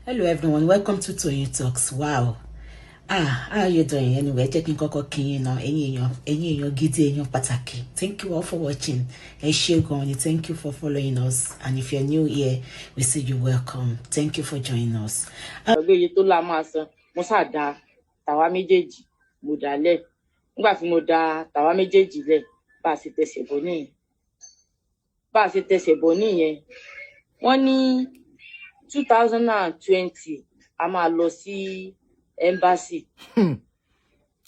Hello everyone, welcome to Toyeen Talks. Wow. How are you doing? Anyway, checking koko kin now. Ẹ̀yin èèyàn gidi, èèyàn pàtàkì. Thank you all for watching. Thank you for following us. And if you're new here, we say you welcome. Thank you for joining us. Ọgbẹ́yẹ tó la máa san, mo ṣáà da tàwa méjèèjì, mo dà lẹ̀. Nígbà tí mo da tàwa méjèèjì lẹ̀, bá a ṣe tẹsẹ̀ bọ̀ nìyẹn. Wọ́n ní 2020 a máa lọ sí embassy.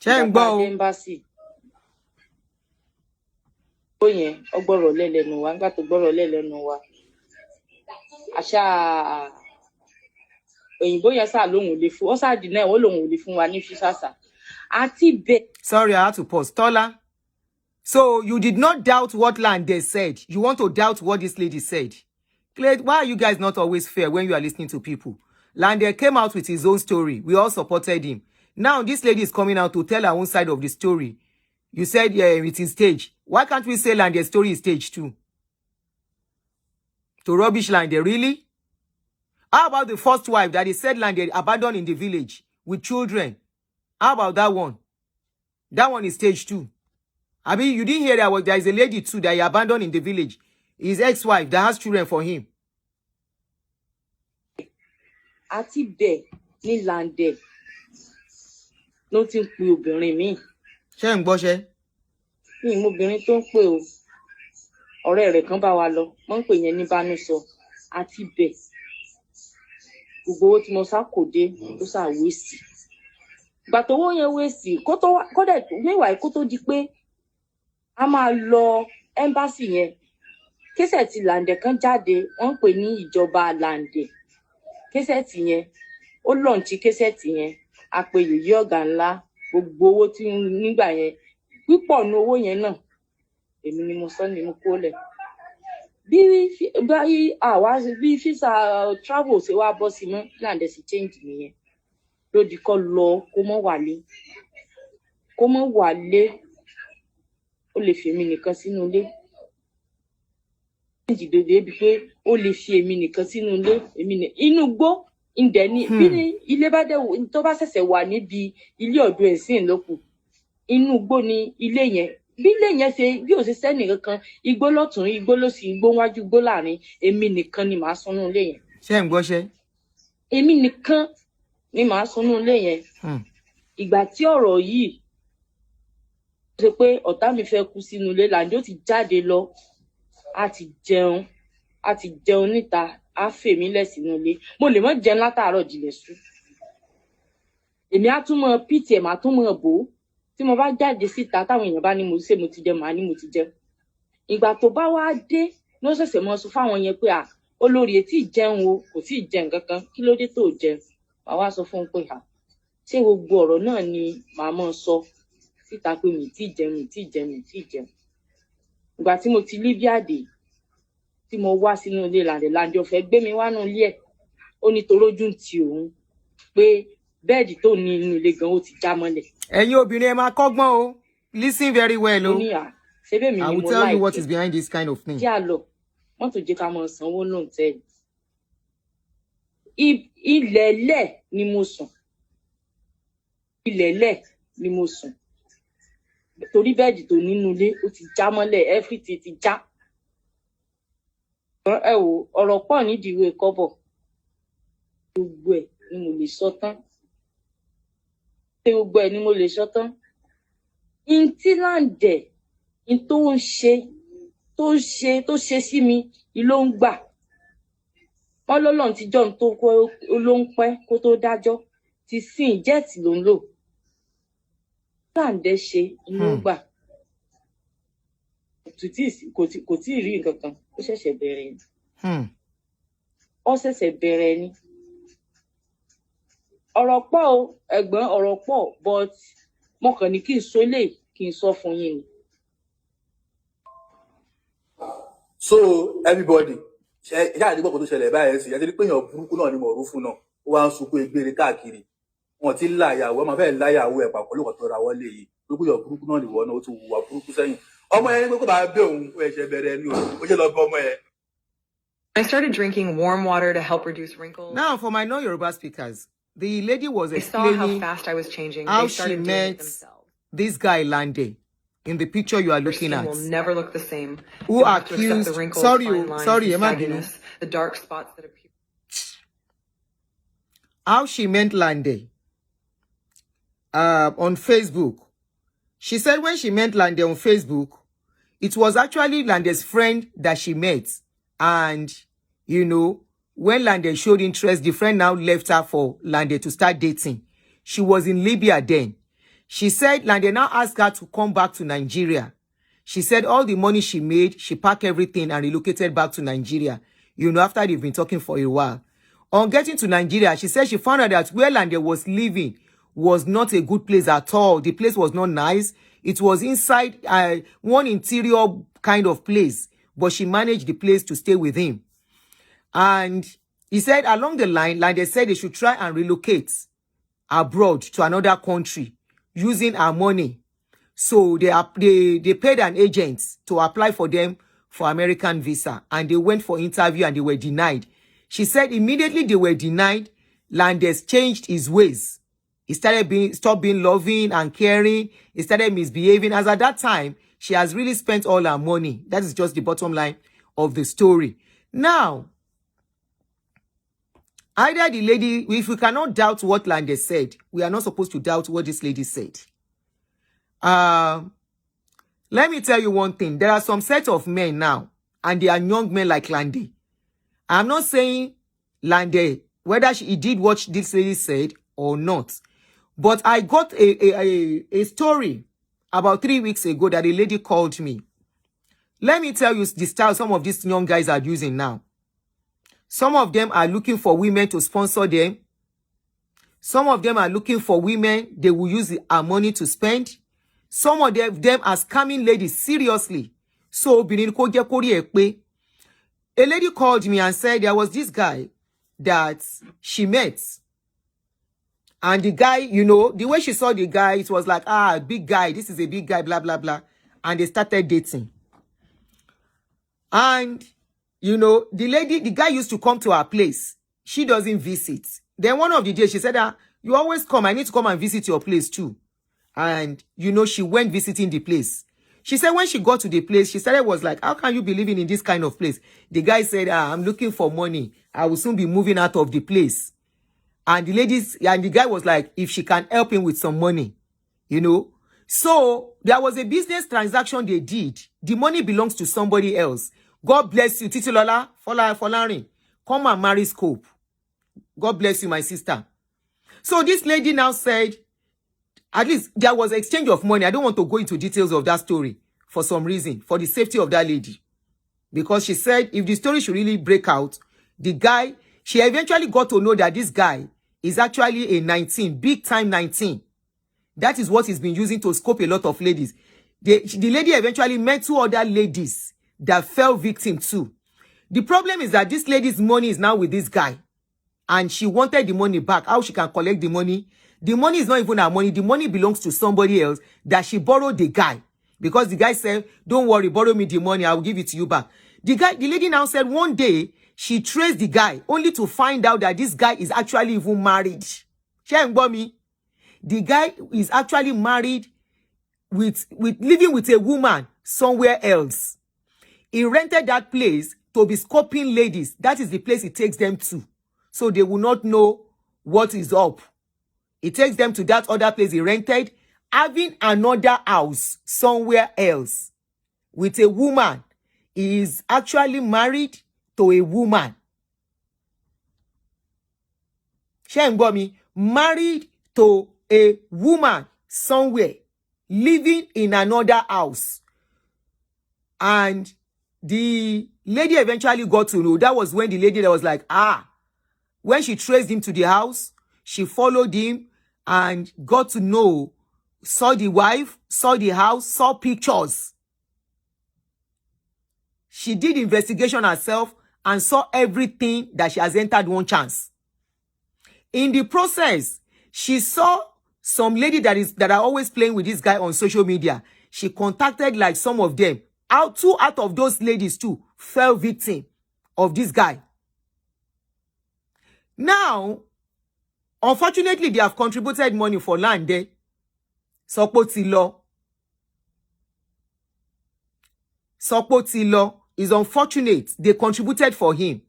Ṣé ń gbọ́ o? Embassy. Ó yẹn ọgbọ́rọ̀ lẹ́lẹ́nu wa, nígbà tó gbọ́rọ̀ lẹ́lẹ́nu wa. Àṣà òyìnbó yẹn sá lóhùn lè fún, ó sá dì náà ó lóhùn lè fún wa ní físàsà. Àti bẹ́ẹ̀. Sorry, I had to pause. Tola. So you did not doubt what LANDE said. You want to doubt what this lady said. Clay, why are you guys not always fair when you are listening to people? LANDE came out with his own story. We all supported him. Now this lady is coming out to tell her own side of the story. You said it is staged. Why can't we say LANDE's story is staged too? To rubbish LANDE, really? How about the first wife that he said LANDE abandoned in the village with children? How about that one? That one is staged too. I mean, you didn't hear that there is a lady too that he abandoned in the village. His ex-wife that has children for him. Àti bẹ́ẹ̀ ní LANDE ló ti ń pe obìnrin mi. Ṣé ń gbọ́ ṣé? Ní obìnrin tó ń pè o. Ọ̀rẹ́ rẹ̀ kan bá wa lọ. Wọ́n ń pè yẹn ní Bánúsọ. Àti bẹ́ẹ̀. Gbogbo owó tí mo sá kò dé ló sá wéèsì. Ìgbà tó wó yẹn wéèsì kó dẹ̀ níwàá kó tó di pé a máa lọ embassy yẹn. Késẹ̀tì LANDE kan jáde, wọ́n pè ní ìjọba LANDE. Késẹ̀tì yẹn, ó lọ́ǹchì késẹ̀tì yẹn, a pe yèyé ọ̀gá ńlá, gbogbo owó tí nígbà yẹn, pípọ̀ ní owó yẹn náà, èmi ni mo sọ ni mo kó lẹ̀. Bí físà travel ṣe wá bọ́ sí mọ́, LANDE sì change nìyẹn. Lódì kọ́ lọ kó mọ́ wálé. Kó mọ́ wálé, ó lè fi èmi nìkan sínú ilé. Ìdìdòdè bí pé ó lè fi èmi nìkan sínú ilé, inú gbó ǹdẹ̀ ni bí ilé bá dé tó bá ṣẹ̀ṣẹ̀ wà níbi ilé ọ̀dọ̀ ẹ̀sìn lókù. Inú gbó ni ilé yẹn. Bí ilé yẹn ṣe bí ó ṣe sẹ́ni kankan, igbó lọ́tùn, igbó lósì, igbó wájú, igbó láàrin, èmi nìkan ni màá sùn ilé yẹn. Ṣé ń gbọ́ ṣé? Èmi nìkan ni màá sùn ilé yẹn. Ìgbà tí ọ̀rọ̀ yìí ṣe pé ọ̀tá mi fẹ́ kú sínú ilé, LANDE ó ti jáde lọ. A ti jẹun níta, a fèmí lẹ̀ sínú ilé. Mo lè mọ́ jẹun látàárọ̀ dilẹ̀ sú. Èmi á tún mọ pìtì ẹ̀ máa tún mọ bò. Tí mo bá jáde síta táwọn èèyàn bá ní mo ṣe mo ti jẹ, màá ní mo ti jẹ. Ìgbà tó bá wá dé ló ṣẹ̀ṣẹ̀ mọ sọ fáwọn yẹn pé olórí etí jẹun o, kò tí ì jẹun kankan, kí ló dé tó jẹ? Màá wá sọ fún un pé ṣé gbogbo ọ̀rọ̀ náà ni màá mọ sọ síta pé mi tí jẹun. Ìgbà tí mo ti Libya dé, tí mo wá sínú ilé LANDE ó fẹ́ gbé mi wá nínú ilé ẹ̀. Ó ní torójú ti òun pé bẹ́ẹ̀dì tó ní inú ilé gan ó ti já mọ́lẹ̀. Ẹ̀yin obìnrin ẹ máa kọ́gbọ́n o. Listen very well o. Ó ní ṣé bẹ́ẹ̀ mi ni mo I will tell you what is behind this kind of thing. Kí a lọ, wọ́n tó jẹ́ ká mọ sanwó náà tẹ́lẹ̀. Ilẹ̀lẹ̀ ni mo sùn. Ilẹ̀lẹ̀ ni mo sùn. Torí bẹ́ẹ̀dì tó nínú ilé ó ti já mọ́lẹ̀, everything ti já. Ẹ wò ọ̀rọ̀ pọ̀ nídìí ìwé kọ́bọ̀. Gbogbo ẹ̀ ni mo lè sọ tán. Gbogbo ẹ̀ ni mo lè sọ tán. Tí LANDE tó ṣe sí mi, ló ń gbà. Wọ́n lọ́lọ́run ti jọ́ tó kó ló ń pẹ́ kó tó dájọ́. Ti sin jẹ́ẹ̀tì ló ń lò. LANDE ṣe inú gbà. Kò tí ì rí nǹkan kan, ó ṣẹ̀ṣẹ̀ bẹ̀rẹ̀ ni. Ó ṣẹ̀ṣẹ̀ bẹ̀rẹ̀ ni. Ọ̀rọ̀ pọ̀ o, ẹ̀gbọ́n ọ̀rọ̀ pọ̀, but mo kàn ní kí n sọ eléyìí, kí n sọ fún yín ni. So everybody, ṣe ìyá àdìgbò kan tó ṣẹlẹ̀ báyẹn sí, ìyá tí pé èèyàn burúkú náà ni mo rú fún náà. Ó wá ń sunkún egbére káàkiri. Wọ́n ti láyàwó, ọmọ fẹ́ẹ̀ láyàwó ẹ̀ pàpọ̀ lóko tó ra wọlé yìí. Gbogbo èèyàn burúkú náà nìwọ náà ó tún wùwà burúkú sẹ́yìn. Ọmọ yẹn ní pé kó bá bẹ́ òun, ó ẹ̀ṣẹ̀ bẹ̀rẹ̀ ni ó ṣe lọ bọ́ ọmọ yẹn. I started drinking warm water to help reduce wrinkles. Now, for my non-Yoruba speakers, the lady was They saw how explaining fast I was changing. how They she started doing met it themselves. this guy Lande in the picture you are Your looking skin at, will never look the same. who You'll have to accept accused, the wrinkles, sorry, fine lines, sorry, and Emma Binu, sagginess, the dark spots that appear. how she met Lande on Facebook. She said when she met Lande on Facebook, it was actually Lande's friend that she met. And, you know, when Lande showed interest, the friend now left her for Lande to start dating. She was in Libya then. She said Lande now asked her to come back to Nigeria. She said all the money she made, she packed everything and relocated back to Nigeria, you know, after they've been talking for a while. On getting to Nigeria, she said she found out that where Lande was living was not a good place at all. The place was not nice. It was inside one interior kind of place, but she managed the place to stay with him. And he said along the line, Lande said they should try and relocate abroad to another country using her money. So they paid an agent to apply for them for American visa, and they went for interview and they were denied. She said immediately they were denied, Landes changed his ways. He stopped being loving and caring. He started misbehaving. As at that time, she has really spent all her money. That is just the bottom line of the story. Now, either the lady, if we cannot doubt what Landes said, we are not supposed to doubt what this lady said. Let me tell you one thing. There are some set of men now, and they are young men like Lande. I'm not saying Lande, whether he did what this lady said or not. But I got a story about 3 weeks ago that a lady called me. Let me tell you the style some of these young guys are using now. Some of them are looking for women to sponsor them. Some of them are looking for women they will use our money to spend. Some of them are scamming ladies seriously. So, a lady called me and said there was this guy that she met. And the guy, you know, the way she saw the guy, it was like, big guy, this is a big guy, blah, blah, blah. And they started dating. And, you know, the guy used to come to her place. She doesn't visit. Then one of the days, she said, you always come. I need to come and visit your place too. And, you know, she went visiting the place. She said when she got to the place, she started was like, how can you be living in this kind of place? The guy said, I'm looking for money. I will soon be moving out of the place. And the guy was like, if she can help him with some money, you know. So there was a business transaction they did. The money belongs to somebody else. God bless you, Titilola, Folarin. Come and marry Scope. God bless you, my sister. So this lady now said, at least there was an exchange of money. I don't want to go into details of that story for some reason, for the safety of that lady. Because she said if the story should really break out, the guy, she eventually got to know that this guy is actually a 19, big time 19. That is what he's been using to scope a lot of ladies. The lady eventually met 2 other ladies that fell victim too. The problem is that this lady's money is now with this guy. And she wanted the money back. How she can collect the money? The money is not even her money. The money belongs to somebody else that she borrowed the guy. Because the guy said, don't worry, borrow me the money. I will give it to you back. The lady now said one day, she traced the guy only to find out that this guy is actually even married. The guy is actually married with living with a woman somewhere else. He rented that place to be scoping ladies. That is the place he takes them to. So they will not know what is up. He takes them to that other place he rented, having another house somewhere else with a woman. He is actually married to a woman. Married to a woman somewhere, living in another house. And the lady eventually got to know. That was when the lady that was like, when she traced him to the house, she followed him and got to know, saw the wife, saw the house, saw pictures. She did investigation herself and saw everything that she has entered one chance. In the process, she saw some lady that are always playing with this guy on social media. She contacted like some of them. 2 out of those ladies too fell victim of this guy. Now, unfortunately, they have contributed money for LANDE. Sopotilo. Sopotilo is unfortunate. They contributed for him.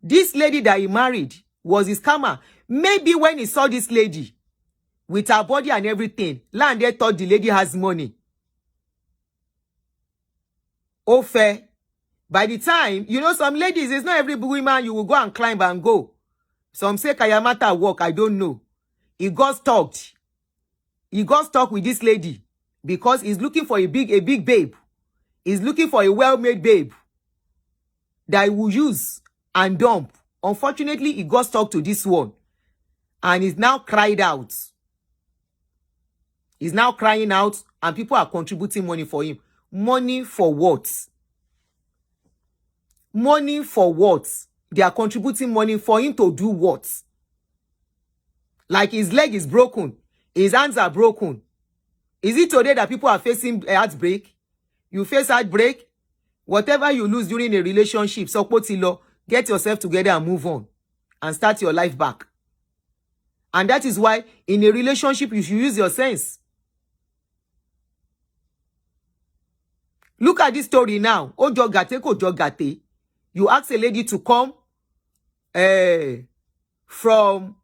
This lady that he married was his scammer. Maybe when he saw this lady with her body and everything, LANDE thought the lady has money. Oh, fair. By the time, you know, some ladies, it's not every woman you will go and climb and go. Some say Kayamata walk, I don't know. He got stalked. He got stuck with this lady because he's looking for a big babe. He's looking for a well-made babe that he will use and dump. Unfortunately, he got stuck to this one. And he's now cried out. He's now crying out and people are contributing money for him. Money for what? Money for what? They are contributing money for him to do what? Like his leg is broken. His hands are broken. Is it today that people are facing heartbreak? You face heartbreak? Whatever you lose during a relationship, Sopotilo, get yourself together and move on. And start your life back. And that is why in a relationship, you should use your sense. Look at this story now. Oh, jogate ko jogate. You ask a lady to come from...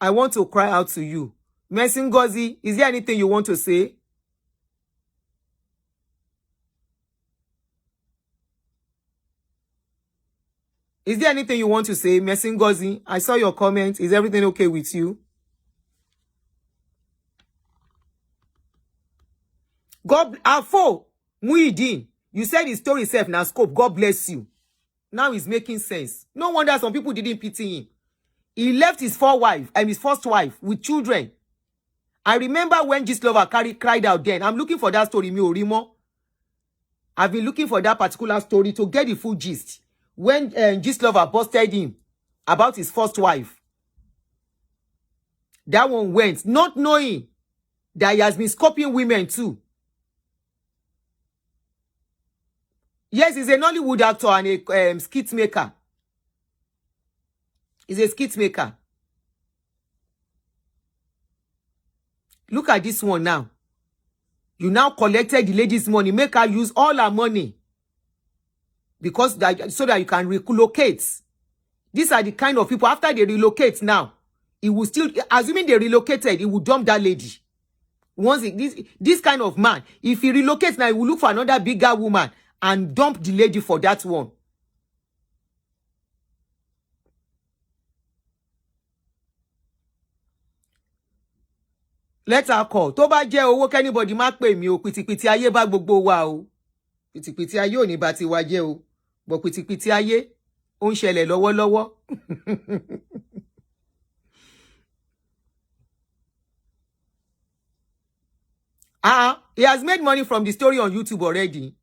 I want to cry out to you. Mercy Ngozi, is there anything you want to say? Is there anything you want to say? Mercy Ngozi, I saw your comment. Is everything okay with you? God, Afo, Muideen, you said his story itself now scope. God bless you. Now it's making sense. No wonder some people didn't pity him. He left his first wife with children. I remember when Gistlover cried out then. I'm looking for that story, mi orimo. I've been looking for that particular story to get the full gist. When Gistlover busted him about his first wife. That one went, not knowing that he has been scoping women too. Yes, he's a Nollywood actor and a skit maker. He's a skit maker. Look at this one now. You now collected the lady's money. Make her use all her money. Because so that you can relocate. These are the kind of people, after they relocate now, it will still, assuming they relocated, it will dump that lady. Once this kind of man, if he relocates now, he will look for another bigger woman and dump the lady for that one. Let her call. Tó bá jẹ́ owó anybody má pè mí o, pìtìpìtì ayé bá gbogbo wa o. Pìtìpìtì ayé ò ní bá ti wa jẹ́ o. But pìtìpìtì ayé ó ń ṣẹlẹ̀ lọ́wọ́lọ́wọ́. He has made money from the story on YouTube already.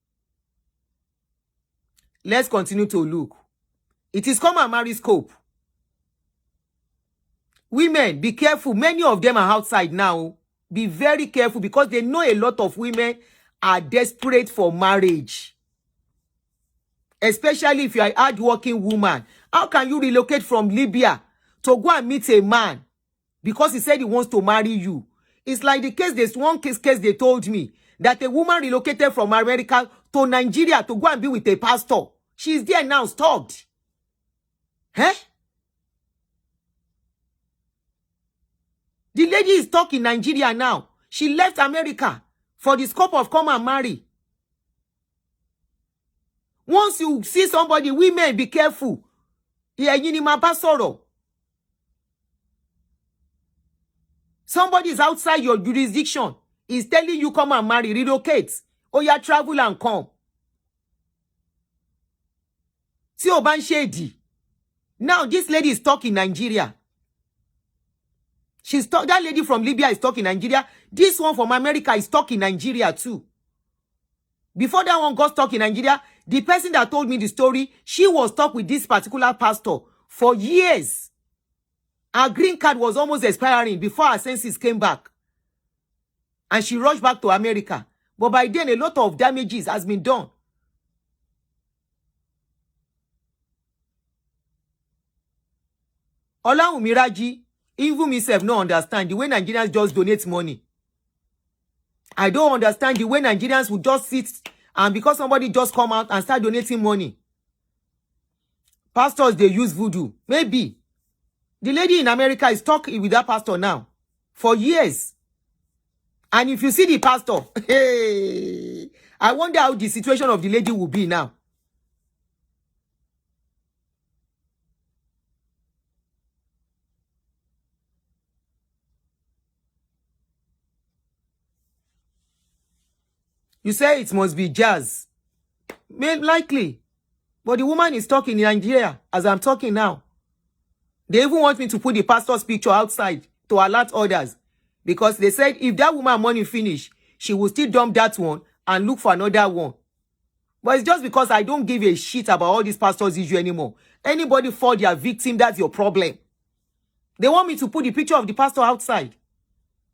Let's continue to look. It is come and marry scope. Women, be careful. Many of them are outside now. Be very careful because they know a lot of women are desperate for marriage. Especially if you are a hard-working woman. How can you relocate from Libya to go and meet a man because he said he wants to marry you? It's like the case, there's one case they told me that a woman relocated from America to Nigeria to go and be with a pastor. She's there now, stopped. Huh? The lady is stuck in Nigeria now. She left America for the scope of come and marry. Once you see somebody, women, be careful. Somebody is outside your jurisdiction. Is telling you come and marry, relocate. Or you travel and come. See Oban Shady. Now this lady is stuck in Nigeria. She's stuck. That lady from Libya is stuck in Nigeria. This one from America is stuck in Nigeria too. Before that one got stuck in Nigeria, the person that told me the story, she was stuck with this particular pastor for years. Her green card was almost expiring before her senses came back. And she rushed back to America. But by then, a lot of damages has been done. Olawunmi Raji, even myself no understand the way Nigerians just donate money. I don't understand the way Nigerians would just sit and because somebody just come out and start donating money. Pastors, they use voodoo. Maybe. The lady in America is talking with that pastor now for years. And if you see the pastor, hey, I wonder how the situation of the lady will be now. You say it must be jazz. Likely. But the woman is talking in Nigeria as I'm talking now. They even want me to put the pastor's picture outside to alert others. Because they said if that woman money finish, she will still dump that one and look for another one. But it's just because I don't give a shit about all these pastors' issue anymore. Anybody fall their victim, that's your problem. They want me to put the picture of the pastor outside.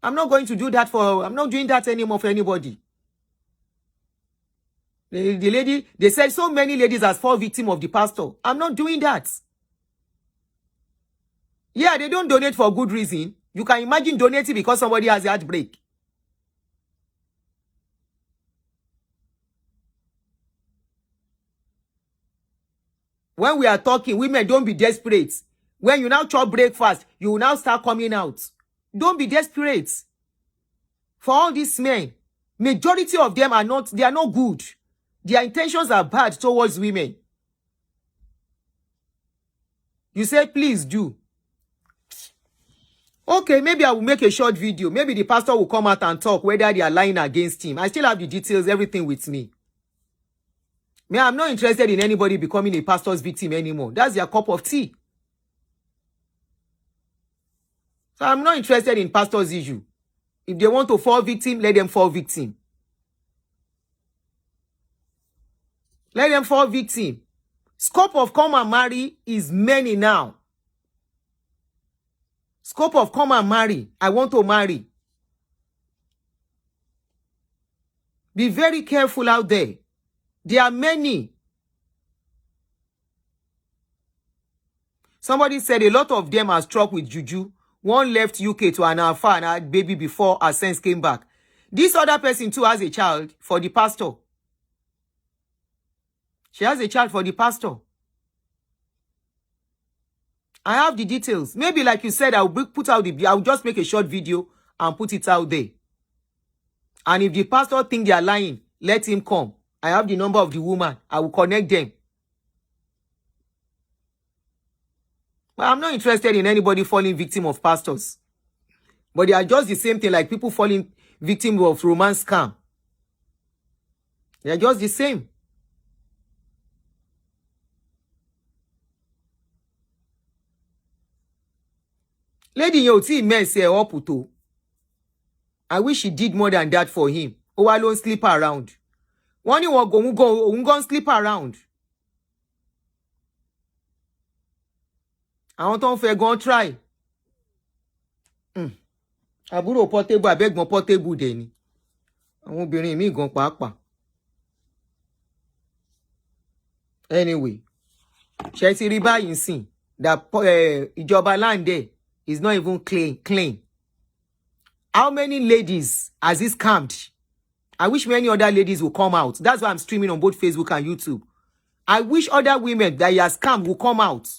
I'm not going to do that I'm not doing that anymore for anybody. The lady, they said so many ladies as fall victim of the pastor. I'm not doing that. Yeah, they don't donate for good reason. You can imagine donating because somebody has a heartbreak. When we are talking, women, don't be desperate. When you now chop breakfast, you will now start coming out. Don't be desperate. For all these men, majority of them are not good. Their intentions are bad towards women. You say, please do. Okay, maybe I will make a short video. Maybe the pastor will come out and talk whether they are lying against him. I still have the details, everything with me. I'm not interested in anybody becoming a pastor's victim anymore. That's their cup of tea. So I'm not interested in pastor's issue. If they want to fall victim, let them fall victim. Let them fall victim. Scope of come and marry is many now. Scope of come and marry. I want to marry. Be very careful out there. There are many. Somebody said a lot of them are struck with juju. One left UK to an alpha and had baby before her sense came back. This other person too has a child for the pastor. She has a child for the pastor. I have the details. Maybe like you said, I'll just make a short video and put it out there. And if the pastor think they are lying, let him come. I have the number of the woman. I will connect them. But I'm not interested in anybody falling victim of pastors. But they are just the same thing like people falling victim of romance scam. They are just the same. Lady Yoti men say oputo. I wish he did more than that for him. Oh, I don't sleep around. One you go sleep around. I want to go try. Àbúrò portable abeg portable de ni. Àwọn obìnrin mi gan pàápàá. Anyway, ṣé ti rí báyìí nsìn that ìjọba LANDE is not even clean. How many ladies has this scammed? I wish many other ladies will come out. That's why I'm streaming on both Facebook and YouTube. I wish other women that he has scammed will come out.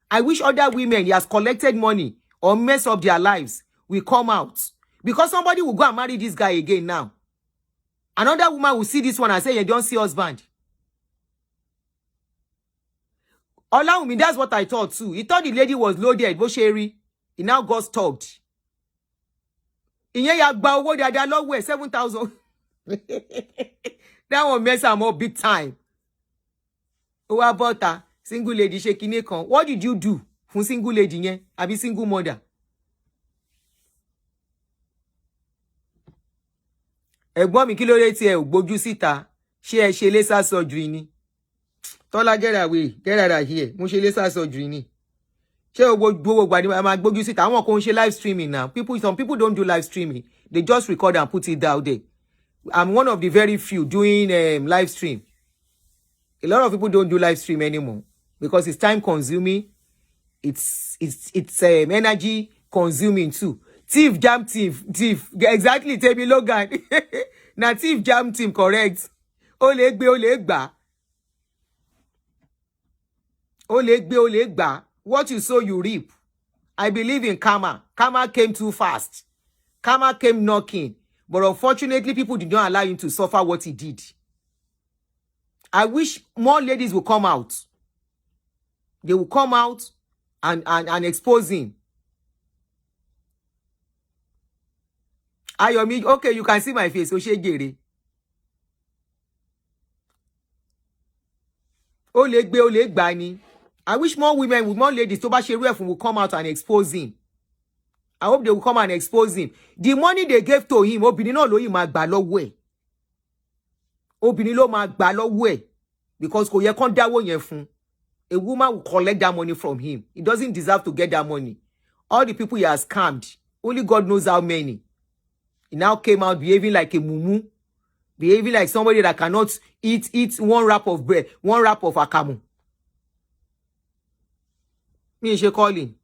I wish other women he has collected money or mess up their lives will come out. Because somebody will go and marry this guy again now. Another woman will see this one and say, you don't see husband. Olawunmi, that's what I thought too. He thought the lady was loaded, Bosheri. He now got stalked. Ìyẹn ya gba owó dáadáa lọ́wọ́ ẹ̀ 7,000. That one mess am up big time. Ó wá bọ́ta, single lady ṣe kinní kan. What did you do fún single lady yẹn? Àbí single mother? Ẹ̀gbọ́n mi kí ló dé tí ẹ ò gbójú síta? Ṣé ẹ ṣe laser surgery ni? Tọ́lá, get away, get out of here. Mo ṣe laser surgery ni. Ṣé o gbogbo gbadi ma gbójú síta? Àwọn kan ṣe live streaming now. Some people don't do live streaming. They just record and put it out there. I'm one of the very few doing live stream. A lot of people don't do live stream anymore because it's time consuming. it's energy consuming too. Thief jam thief. Exactly, Temi Logan. Na thief jam team, correct. Ole gba. Ole gba. What you sow, you reap. I believe in karma. Karma came too fast. Karma came knocking. But unfortunately, people did not allow him to suffer what he did. I wish more ladies will come out. They will come out and expose him. Ayomi, okay, you can see my face. Oshegere. Ole gba ni. I wish more women, more ladies, to ba sheru will come out and expose him. I hope they will come and expose him. The money they gave to him, obìnrin náà ló yìí máa gbà lọ́wọ́ ẹ̀. Obìnrin ló máa gbà lọ́wọ́ ẹ̀. Because kò yẹ kán dáwó yẹn fún. A woman will collect that money from him. He doesn't deserve to get that money. All the people he has scammed, only God knows how many. He now came out behaving like a mumu. Behaving like somebody that cannot eat one wrap of bread, one wrap of akamu. Me she calling.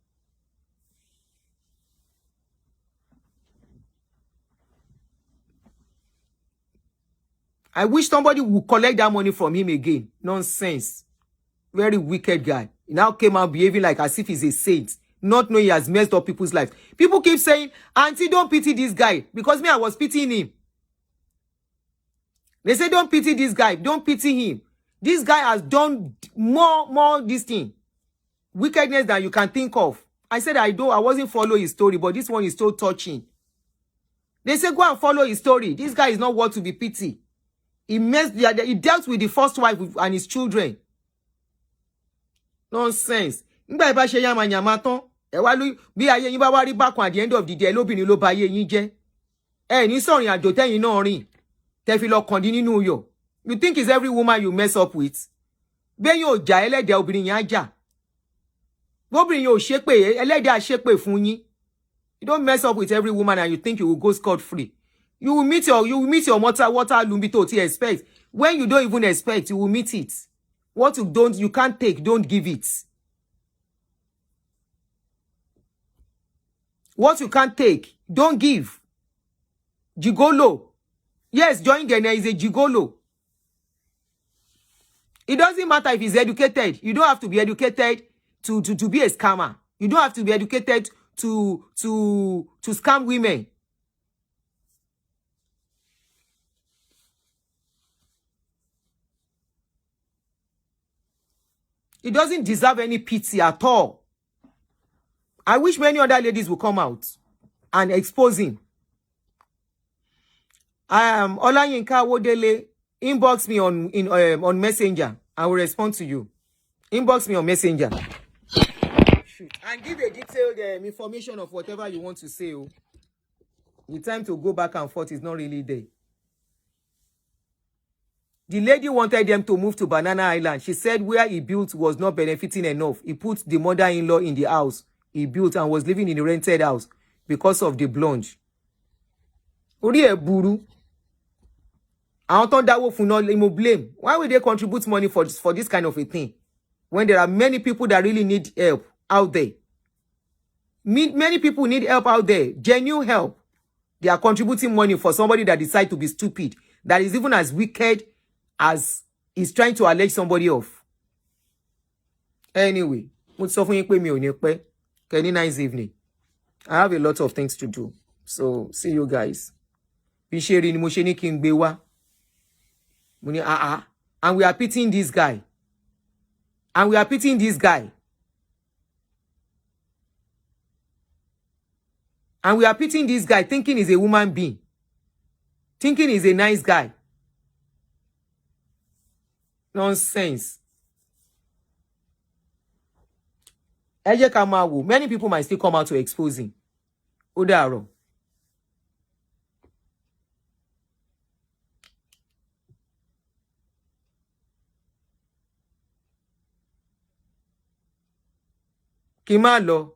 I wish somebody would collect that money from him again. Nonsense. Very wicked guy. He now came out behaving like as if he's a saint, not knowing he has messed up people's lives. People keep saying, Auntie, don't pity this guy. Because me, I was pitying him. They say, don't pity this guy. Don't pity him. This guy has done more this thing. Wickedness that you can think of. I said, I wasn't following his story, but this one is so touching. They say, go and follow his story. This guy is not worth to be pitied. He dealt with the first wife and his children. Nonsense. Ngba ba se yama yama tan. E wa lu bí ayé yín bá wá rí bákan at the end of the day lóbìnrin ló ba ayé yín jẹ́. Ẹ ní sọ̀rìn àjò tẹ́yin náà rìn. Tẹ́ fi lọ kàn dín nínú yọ̀. You think it's every woman you mess up with? Bẹ́yìn ò jà ẹlẹ́dẹ̀ obìnrin yẹn á jà. Bóbìnrin yẹn ò ṣépè ẹlẹ́dẹ̀ á ṣépè fún yín. You don't mess up with every woman and you think you will go scot-free. You will meet your water lumbi to expect. When you don't even expect, you will meet it. What you can't take, don't give it. What you can't take, don't give. Gigolo. Yes, Join Ghana is a gigolo. It doesn't matter if he's educated. You don't have to be educated to be a scammer. You don't have to be educated to scam women. He doesn't deserve any pity at all. I wish many other ladies would come out and expose him. Olayinka Wodele, inbox me on Messenger. I will respond to you. Inbox me on Messenger. Shoot. And give a detailed information of whatever you want to say. Oh. The time to go back and forth is not really there. The lady wanted them to move to Banana Island. She said where he built was not benefiting enough. He put the mother-in-law in the house he built and was living in the rented house because of the blonde. Ori e buru. I don't that for no blame. Why would they contribute money for this kind of a thing? When there are many people that really need help out there. Many people need help out there. Genuine help. They are contributing money for somebody that decides to be stupid. That is even as wicked as he's trying to allege somebody off. Anyway, nice evening. I have a lot of things to do. So, see you guys. And we are pitying this guy. And we are pitying this guy. And we are pitying this guy thinking he's a woman being. Thinking he's a nice guy. Nonsense. Many people might still come out to expose him. Odaro. Kimalo.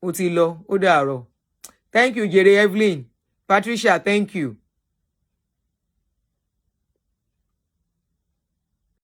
Utilo. Odaro. Thank you, Jerry Evelyn. Patricia, thank you.